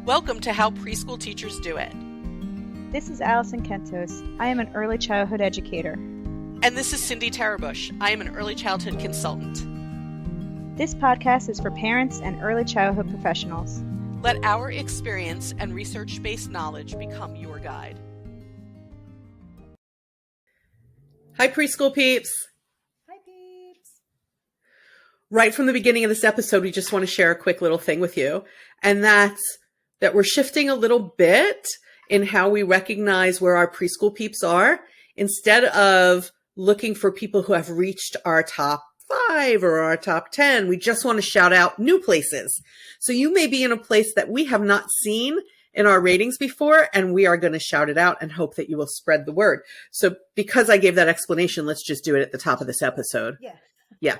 Welcome to How Preschool Teachers Do It. This is Alison Kentos. I am an early childhood educator. And this is Cindy Tarabush. I am an early childhood consultant. This podcast is for parents and early childhood professionals. Let our experience and research-based knowledge become your guide. Hi, preschool peeps. Hi, peeps. Right from the beginning of this episode, we just want to share a quick little thing with you. And that's that we're shifting a little bit in how we recognize where our preschool peeps are. Instead of looking for people who have reached our top 5 or our top 10, we just want to shout out new places. So you may be in a place that we have not seen in our ratings before, and we are going to shout it out and hope that you will spread the word. So because I gave that explanation, let's just do it at the top of this episode. Yeah.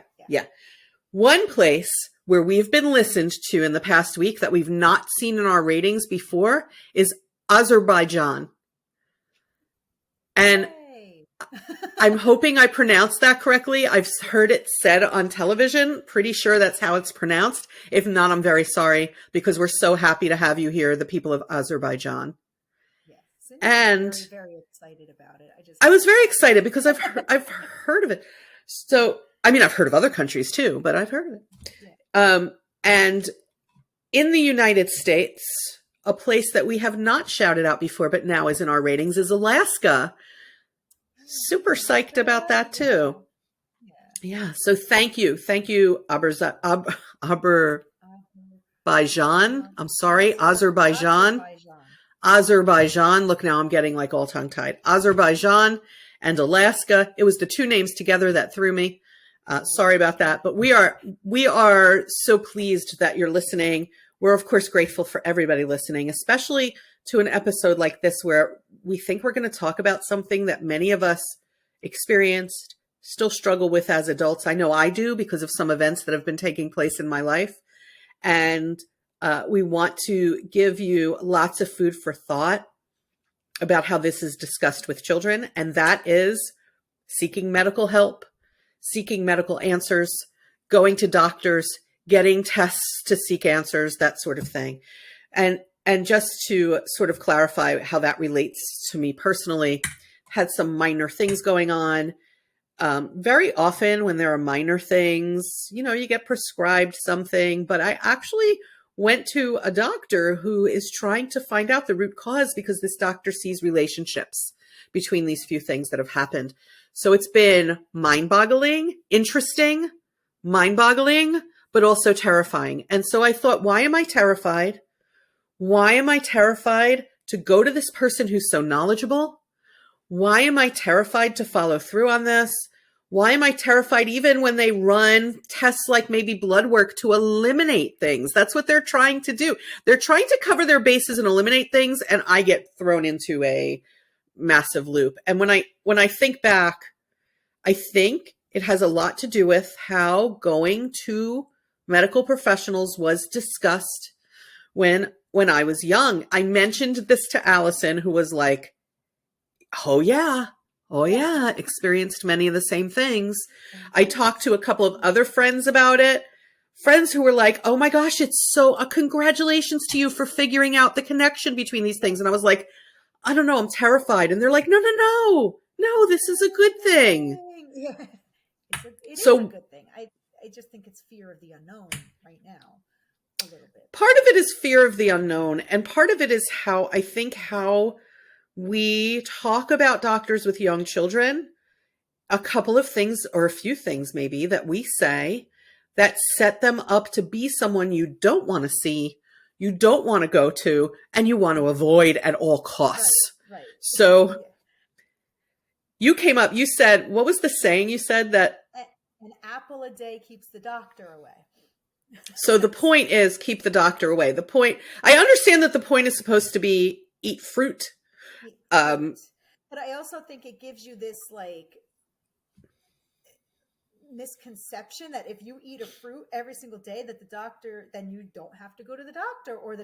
One place where we've been listened to in the past week that we've not seen in our ratings before is Azerbaijan. And I'm hoping I pronounced that correctly. I've heard it said on television. Pretty sure that's how it's pronounced. If not, I'm very sorry, because we're so happy to have you here, the people of Azerbaijan. Yes, and very excited about it. I was very excited because I've heard of it. So, I mean, I've heard of other countries too, but I've heard of it. Yeah. And in the United States, a place that we have not shouted out before, but now is in our ratings, is Alaska. Super psyched about that too. Yeah. So thank you. Azerbaijan. I'm sorry. Azerbaijan. Look, now I'm getting like all tongue tied. Azerbaijan and Alaska. It was the two names together that threw me. Sorry about that, but we are so pleased that you're listening. We're of course grateful for everybody listening, especially to an episode like this where we think we're going to talk about something that many of us experienced, still struggle with as adults. I know I do because of some events that have been taking place in my life. And we want to give you lots of food for thought about how this is discussed with children. And that is seeking medical help, seeking medical answers, going to doctors, getting tests to seek answers, that sort of thing. And just to sort of clarify how that relates to me personally, had some minor things going on. Very often when there are minor things, you get prescribed something, but I actually went to a doctor who is trying to find out the root cause because this doctor sees relationships between these few things that have happened. So it's been mind-boggling, interesting, mind-boggling, but also terrifying. And so I thought, why am I terrified? Why am I terrified to go to this person who's so knowledgeable? Why am I terrified to follow through on this? Why am I terrified even when they run tests like maybe blood work to eliminate things? That's what they're trying to do. They're trying to cover their bases and eliminate things, and I get thrown into a massive loop. And when I think back, I think it has a lot to do with how going to medical professionals was discussed when I was young. I mentioned this to Alison, who was like, oh yeah, experienced many of the same things. I talked to a couple of other friends about it, friends who were like, oh my gosh, it's so, congratulations to you for figuring out the connection between these things. And I was like, I don't know, I'm terrified. And they're like, no, this is a good thing. Yeah. It is a good thing. I just think it's fear of the unknown right now, a little bit. Part of it is fear of the unknown. And part of it is how we talk about doctors with young children. A couple of things, or a few things maybe, that we say that set them up to be someone you don't want to see, you don't want to go to, and you want to avoid at all costs. Right. So you came up, you said, what was the saying you said? That an apple a day keeps the doctor away. So the point is keep the doctor away. I understand that the point is supposed to be eat fruit. But I also think it gives you this misconception that if you eat a fruit every single day, that the doctor, then you don't have to go to the doctor, or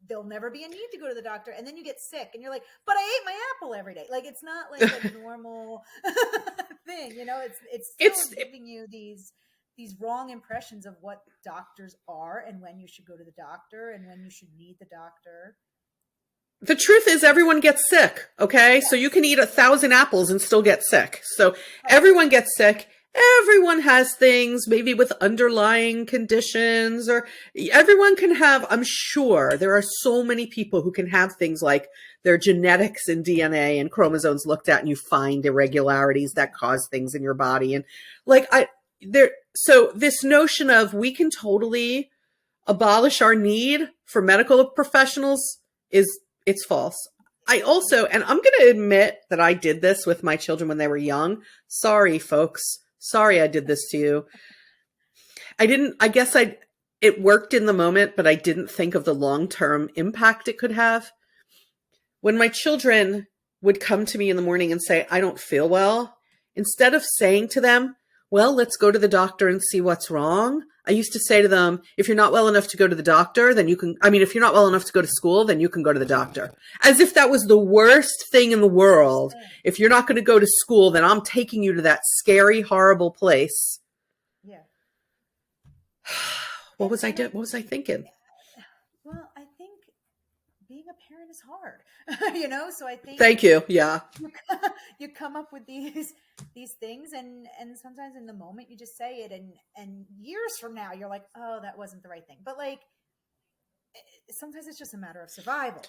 there'll never be a need to go to the doctor, and then you get sick and you're like, but I ate my apple every day. Like, it's not like a normal thing, it's still giving you these these wrong impressions of what doctors are and when you should go to the doctor and when you should need the doctor. The truth is everyone gets sick, okay? So you can eat 1,000 apples and still get sick. So everyone gets sick. Everyone has things maybe with underlying conditions, or everyone can have, I'm sure there are so many people who can have things like their genetics and DNA and chromosomes looked at and you find irregularities that cause things in your body. And like so this notion of we can totally abolish our need for medical professionals it's false. I also, and I'm going to admit that I did this with my children when they were young. Sorry, folks. Sorry I did this to you. It worked in the moment, but I didn't think of the long-term impact it could have. When my children would come to me in the morning and say, I don't feel well, instead of saying to them, well, let's go to the doctor and see what's wrong, I used to say to them, if you're not well enough to go to the doctor, then if you're not well enough to go to school, then you can go to the doctor. As if that was the worst thing in the world. If you're not going to go to school, then I'm taking you to that scary, horrible place. Yeah. What was I thinking? Well, I think being a parent is hard, so I think. Thank you. Yeah. You come up with these things and sometimes in the moment you just say it and years from now you're like, oh, that wasn't the right thing. But like, sometimes it's just a matter of survival.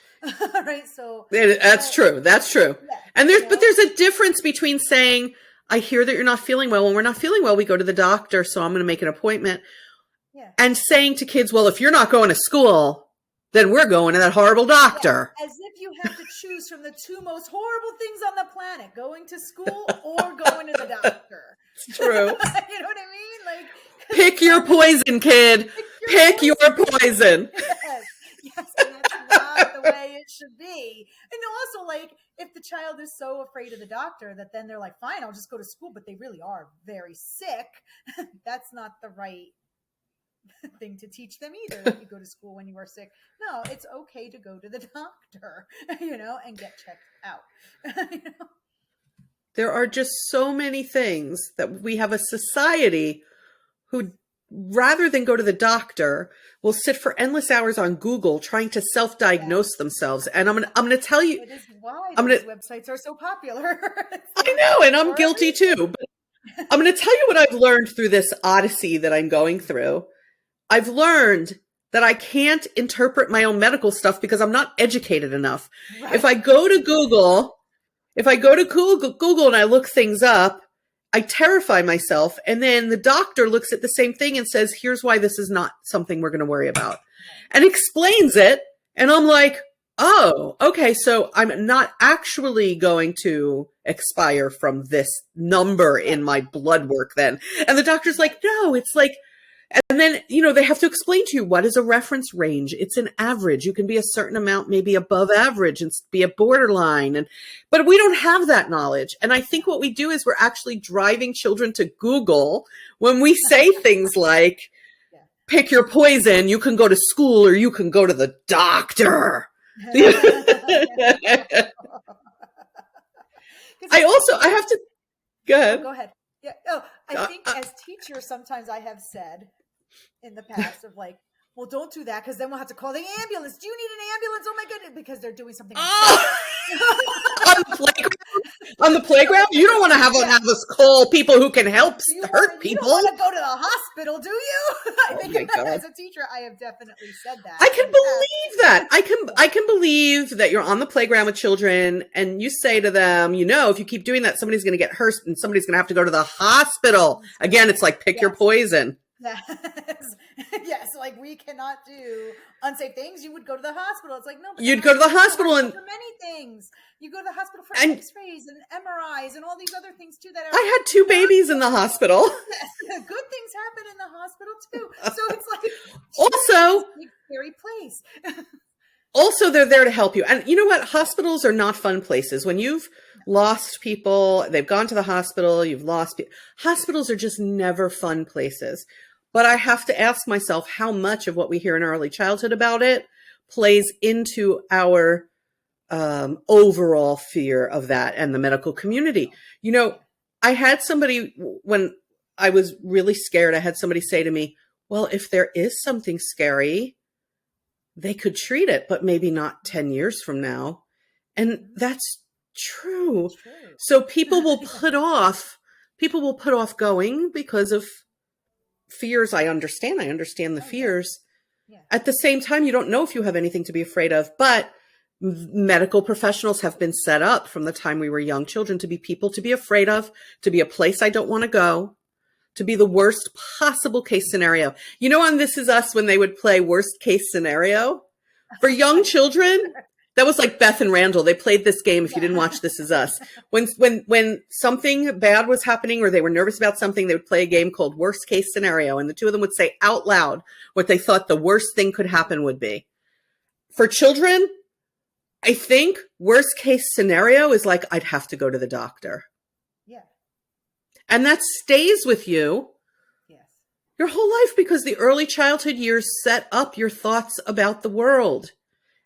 Right. So that's true. That's true. Yeah, and there's a difference between saying, I hear that you're not feeling well. When we're not feeling well, we go to the doctor. So I'm going to make an appointment. Yeah. And saying to kids, well, if you're not going to school, then we're going to that horrible doctor. Yeah, as if you have to choose from the two most horrible things on the planet, going to school or going to the doctor. It's true. You know what I mean? Like, pick your poison, kid. Pick your poison. Yes, and that's not the way it should be. And also, like, if the child is so afraid of the doctor that then they're like, fine, I'll just go to school, but they really are very sick, that's not the right thing to teach them either, that you go to school when you are sick. No, it's okay to go to the doctor, and get checked out. There are just so many things that we have a society who, rather than go to the doctor, will sit for endless hours on Google trying to self-diagnose themselves. And I'm gonna tell you, it is why those websites are so popular. I know, and I'm guilty too. But I'm going to tell you what I've learned through this odyssey that I'm going through. I've learned that I can't interpret my own medical stuff because I'm not educated enough. Right. If I go to Google and I look things up, I terrify myself. And then the doctor looks at the same thing and says, here's why this is not something we're going to worry about, and explains it. And I'm like, oh, okay. So I'm not actually going to expire from this number in my blood work then. And the doctor's like, no, it's like, and then, they have to explain to you, what is a reference range? It's an average. You can be a certain amount, maybe above average, and be a borderline. But we don't have that knowledge. And I think what we do is we're actually driving children to Google when we say things like, pick your poison, you can go to school or you can go to the doctor. I have to, go ahead. Go ahead. Yeah. Oh, I think as teachers, sometimes I have said in the past of like, well, don't do that because then we'll have to call the ambulance. Do you need an ambulance? Oh my goodness, because they're doing something. On the playground? You don't want to have us call people who can help hurt people. You don't want to go to the hospital, do you? I think as a teacher, I have definitely said that. I can believe that. I can believe that you're on the playground with children and you say to them, if you keep doing that, somebody's going to get hurt and somebody's going to have to go to the hospital. Again, it's like, pick your poison. Yes, like we cannot do unsafe things. You would go to the hospital. It's like, no, but you'd go to the hospital and for many things. You go to the hospital for X-rays and MRIs and all these other things too. That I had 2 babies in the hospital. Good things happen in the hospital too. So it's like also a scary place. Also, they're there to help you. And you know what? Hospitals are not fun places. When you've lost people, they've gone to the hospital, you've lost people. Hospitals are just never fun places. But I have to ask myself how much of what we hear in early childhood about it plays into our overall fear of that and the medical community. I had somebody when I was really scared. I had somebody say to me, well, if there is something scary, they could treat it, but maybe not 10 years from now. And that's true. It's true. So people will put off going because of fears. I understand the fears. Yeah. At the same time, you don't know if you have anything to be afraid of, but medical professionals have been set up from the time we were young children to be people to be afraid of, to be a place I don't want to go, to be the worst possible case scenario. You know, on This Is Us, when they would play worst case scenario for young children, that was like Beth and Randall. They played this game. If you didn't watch This Is Us, when something bad was happening or they were nervous about something, they would play a game called worst case scenario. And the two of them would say out loud what they thought the worst thing could happen would be. For children, I think worst case scenario is like, I'd have to go to the doctor. Yeah. And that stays with you Yes. your whole life because the early childhood years set up your thoughts about the world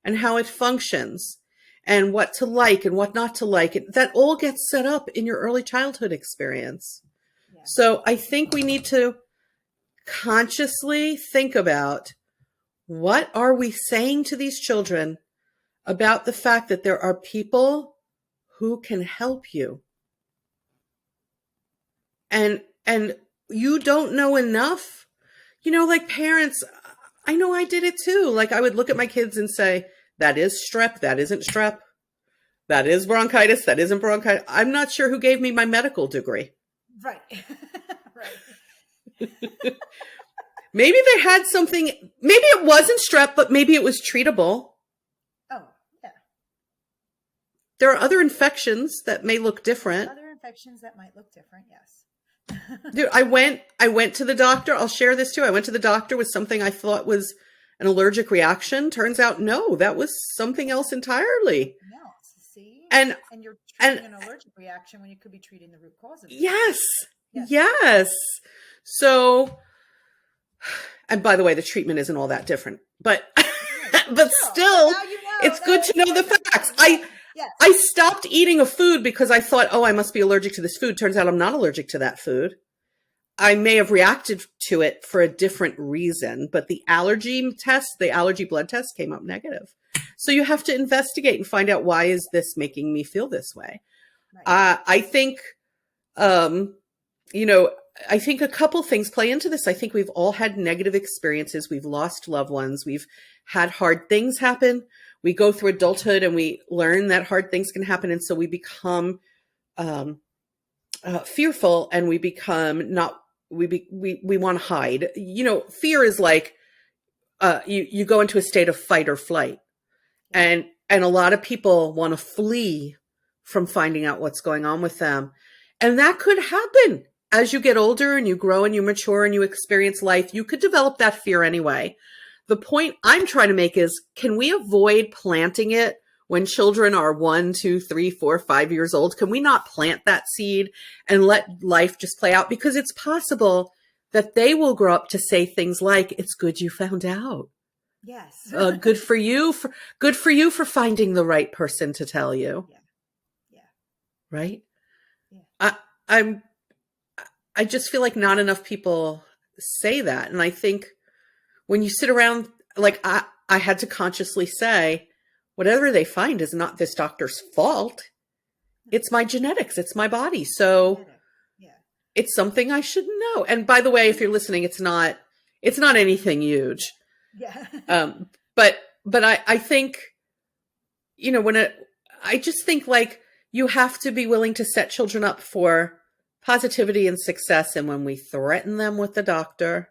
and how it functions and what to like and what not to like. That all gets set up in your early childhood experience. Yeah. So I think we need to consciously think about, what are we saying to these children about the fact that there are people who can help you? And you don't know enough. You know, like parents, I know I did it too. Like I would look at my kids and say, that is strep, that isn't strep. That is bronchitis, that isn't bronchitis. I'm not sure who gave me my medical degree. Right. Right. Maybe they had something, maybe it wasn't strep, but maybe it was treatable. Oh, yeah. There are other infections that may look different. Other infections that might look different, yes. Dude, I went to the doctor. I'll share this too. I went to the doctor with something I thought was an allergic reaction. Turns out, no, that was something else entirely. No, see? And you're treating an allergic reaction when you could be treating the root cause of it. Yes. Yes. So, and by the way, the treatment isn't all that different, but still, it's good to know the facts. I stopped eating a food because I thought, oh, I must be allergic to this food. Turns out I'm not allergic to that food. I may have reacted to it for a different reason, but the allergy blood test came up negative. So you have to investigate and find out, why is this making me feel this way? Right. I think, I think a couple things play into this. I think we've all had negative experiences. We've lost loved ones. We've had hard things happen. We go through adulthood and we learn that hard things can happen. And so we become fearful, and we become we want to hide. You know, fear is like you go into a state of fight or flight. And a lot of people want to flee from finding out what's going on with them. And that could happen as you get older and you grow and you mature and you experience life. You could develop that fear anyway. The point I'm trying to make is, can we avoid planting it when children are 1, 2, 3, 4, 5 years old? Can we not plant that seed and let life just play out? Because it's possible that they will grow up to say things like, it's good you found out. Yes. Good for you for finding the right person to tell you. Yeah. Yeah. Right? Yeah. I just feel like not enough people say that. And I think when you sit around, like I had to consciously say, whatever they find is not this doctor's fault. It's my genetics. It's my body. So it's something I should know. And by the way, if you're listening, it's not anything huge. Yeah. But I think, you know, I just think like you have to be willing to set children up for positivity and success. And when we threaten them with the doctor,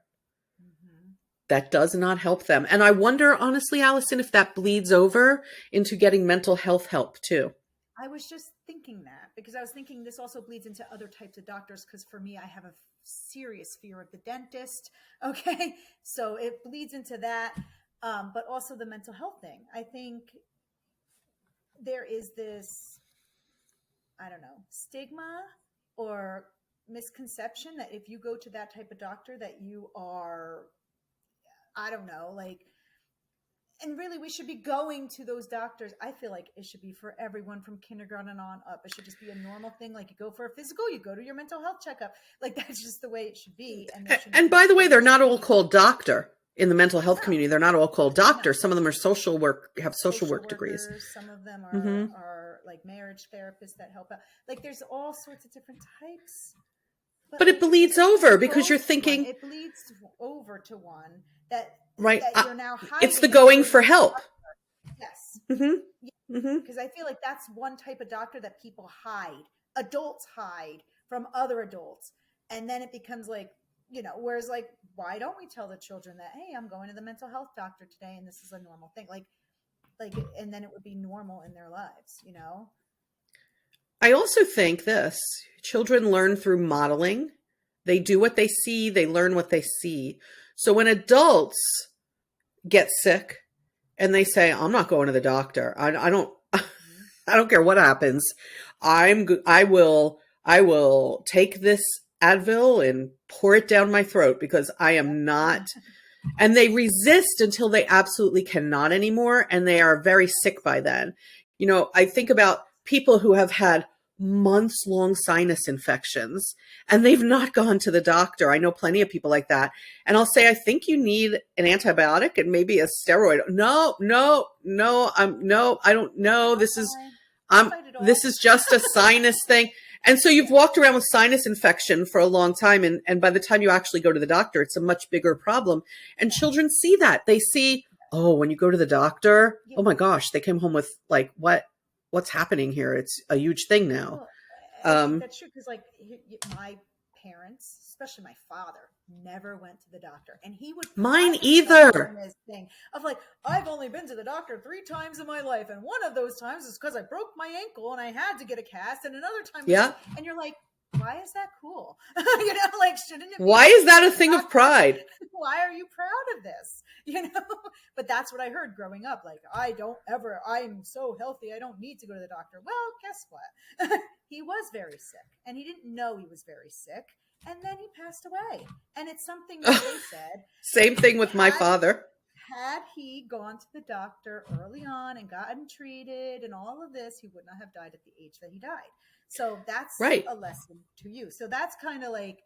that does not help them. And I wonder, honestly, Alison, if that bleeds over into getting mental health help too. I was just thinking that, because I was thinking this also bleeds into other types of doctors. Because for me, I have a serious fear of the dentist. Okay. So it bleeds into that. But also the mental health thing. I think there is this, I don't know, stigma or misconception that if you go to that type of doctor that you are, I don't know, like and really we should be going to those doctors. I feel like it should be for everyone from kindergarten on up. It should just be a normal thing. Like you go for a physical, you go to your mental health checkup. Like that's just the way it should be. And by the way, they're not all called doctor in the mental health community. They're not all called doctors. Some of them are have social work degrees. Some of them are like marriage therapists that help out. Like there's all sorts of different types. But it bleeds over because you're thinking it bleeds over to one that right. That you're now it's the going for help. Yes. Mm-hmm. Mm-hmm. Because I feel like that's one type of doctor that people hide. Adults hide from other adults. And then it becomes like, whereas like, why don't we tell the children that, hey, I'm going to the mental health doctor today and this is a normal thing. Like, and then it would be normal in their lives, I also think children learn through modeling. They do what they see. They learn what they see. So when adults get sick and they say, I'm not going to the doctor. I don't care what happens. I will take this Advil and pour it down my throat because I am not. And they resist until they absolutely cannot anymore. And they are very sick by then. I think about people who have had months-long sinus infections and they've not gone to the doctor. I know plenty of people like that. And I'll say, I think you need an antibiotic and maybe a steroid. No, I don't know. This is just a sinus thing. And so you've walked around with sinus infection for a long time. And by the time you actually go to the doctor, it's a much bigger problem. And children see that. They see, oh, when you go to the doctor, oh my gosh, they came home with like, what's happening here? It's a huge thing now. That's true. Because like my parents, especially my father, never went to the doctor, and he would mine either. This thing of like, I've only been to the doctor 3 times in my life, and one of those times is because I broke my ankle and I had to get a cast, and another time, and you're like, why is that cool? Like, shouldn't it be? Why is that a thing of pride? Why are you proud of this? But that's what I heard growing up. Like, I'm so healthy, I don't need to go to the doctor. Well, guess what? He was very sick, and he didn't know he was very sick. And then he passed away. And it's something that they said. Same thing with my father. Had he gone to the doctor early on and gotten treated and all of this, he would not have died at the age that he died. So that's right. A lesson to you. So that's kind of like,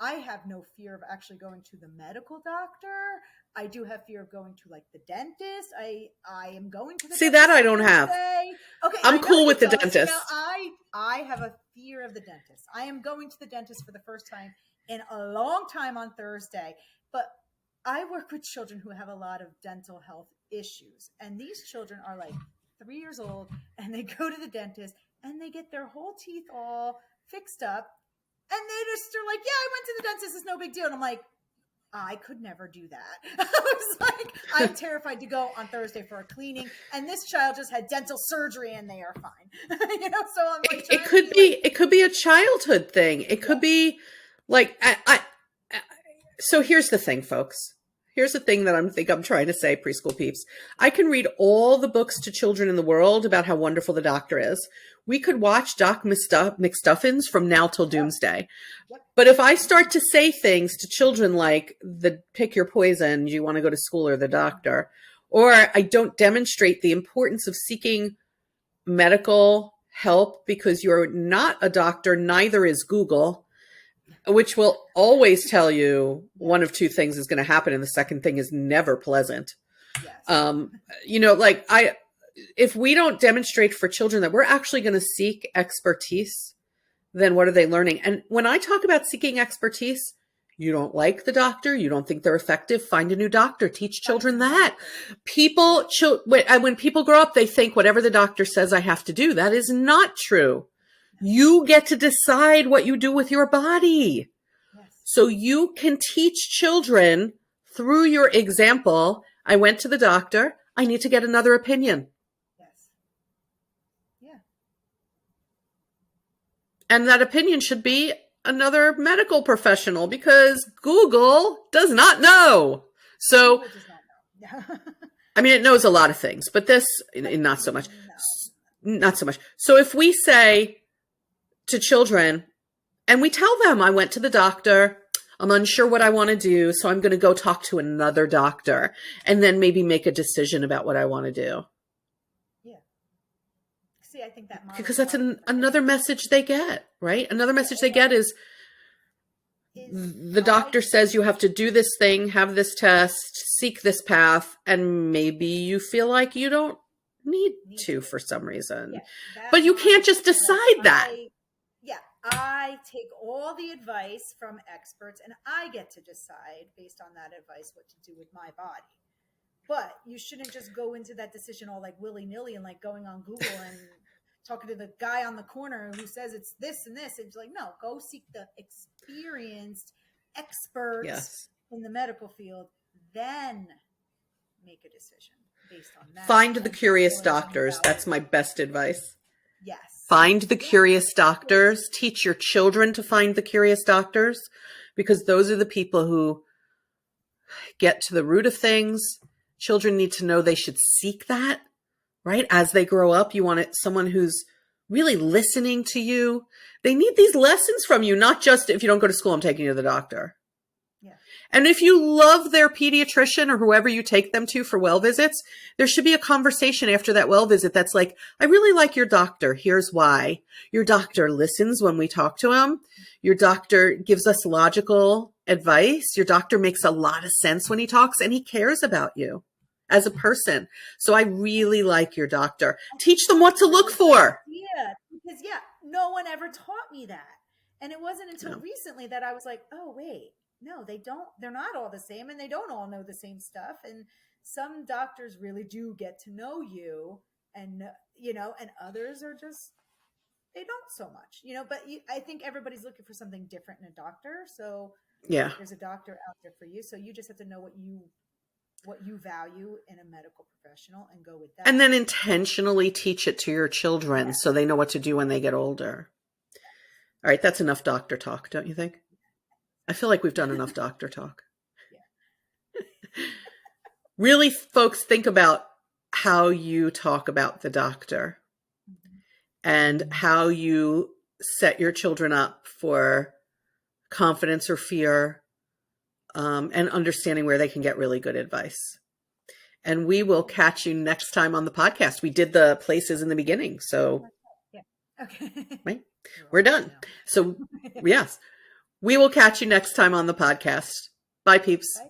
I have no fear of actually going to the medical doctor. I do have fear of going to like the dentist. I am going to the See, that I don't have. Okay, I'm cool with the dentist. I have a fear of the dentist. I am going to the dentist for the first time in a long time on Thursday. But I work with children who have a lot of dental health issues. And these children are like 3 years old and they go to the dentist and they get their whole teeth all fixed up. And they're like, yeah, I went to the dentist. It's no big deal. And I'm like, I could never do that. I was like, I'm terrified to go on Thursday for a cleaning. And this child just had dental surgery and they are fine. So I'm like, it could be a childhood thing. It could be like, so here's the thing, folks. Here's the thing that I'm trying to say, preschool peeps. I can read all the books to children in the world about how wonderful the doctor is. We could watch Doc McStuffins from now till doomsday. But if I start to say things to children like pick your poison, do you want to go to school or the doctor? Or I don't demonstrate the importance of seeking medical help because you're not a doctor, neither is Google, which will always tell you one of two things is going to happen. And the second thing is never pleasant. Yes. If we don't demonstrate for children that we're actually going to seek expertise, then what are they learning? And when I talk about seeking expertise, you don't like the doctor, you don't think they're effective, find a new doctor, teach children that. When people grow up, they think whatever the doctor says I have to do. That is not true. You get to decide what you do with your body. Yes. So you can teach children through your example. I went to the doctor. I need to get another opinion. Yes. Yeah. And that opinion should be another medical professional because Google does not know. So, Google does not know. I mean, it knows a lot of things, but this, not so much. No. Not so much. So if we say to children, and we tell them, I went to the doctor, I'm unsure what I want to do, so I'm going to go talk to another doctor and then maybe make a decision about what I want to do. Yeah. See, I think that model Because that's is another message they get, right? Another message they get is the doctor says you have to do this thing, have this test, seek this path, and maybe you feel like you don't need to for some reason. Yeah, but you can't just decide that. I take all the advice from experts and I get to decide based on that advice what to do with my body. But you shouldn't just go into that decision all like willy-nilly and like going on Google and talking to the guy on the corner who says it's this and this. It's like, no, go seek the experienced experts in the medical field, then make a decision based on that. Find the curious doctors. That's my best advice. Yes. Find the curious doctors. Teach your children to find the curious doctors, because those are the people who get to the root of things. Children need to know they should seek that, right? As they grow up, you want someone who's really listening to you. They need these lessons from you, not just if you don't go to school, I'm taking you to the doctor. And if you love their pediatrician or whoever you take them to for well visits, there should be a conversation after that well visit that's like, I really like your doctor. Here's why. Your doctor listens when we talk to him. Your doctor gives us logical advice. Your doctor makes a lot of sense when he talks, and he cares about you as a person. So I really like your doctor. Teach them what to look for. Yeah, because no one ever taught me that. And it wasn't until recently that I was like, oh, wait. No, they don't. They're not all the same, and they don't all know the same stuff. And some doctors really do get to know you, and and others are just, they don't so much, but I think everybody's looking for something different in a doctor. So there's a doctor out there for you. So you just have to know what you value in a medical professional and go with that. And then intentionally teach it to your children so they know what to do when they get older. All right. That's enough doctor talk, don't you think? I feel like we've done enough doctor talk. Really, folks, think about how you talk about the doctor and how you set your children up for confidence or fear, and understanding where they can get really good advice. And we will catch you next time on the podcast. We did the places in the beginning. So, right? We're done. So, yes. We will catch you next time on the podcast. Bye, peeps. Bye.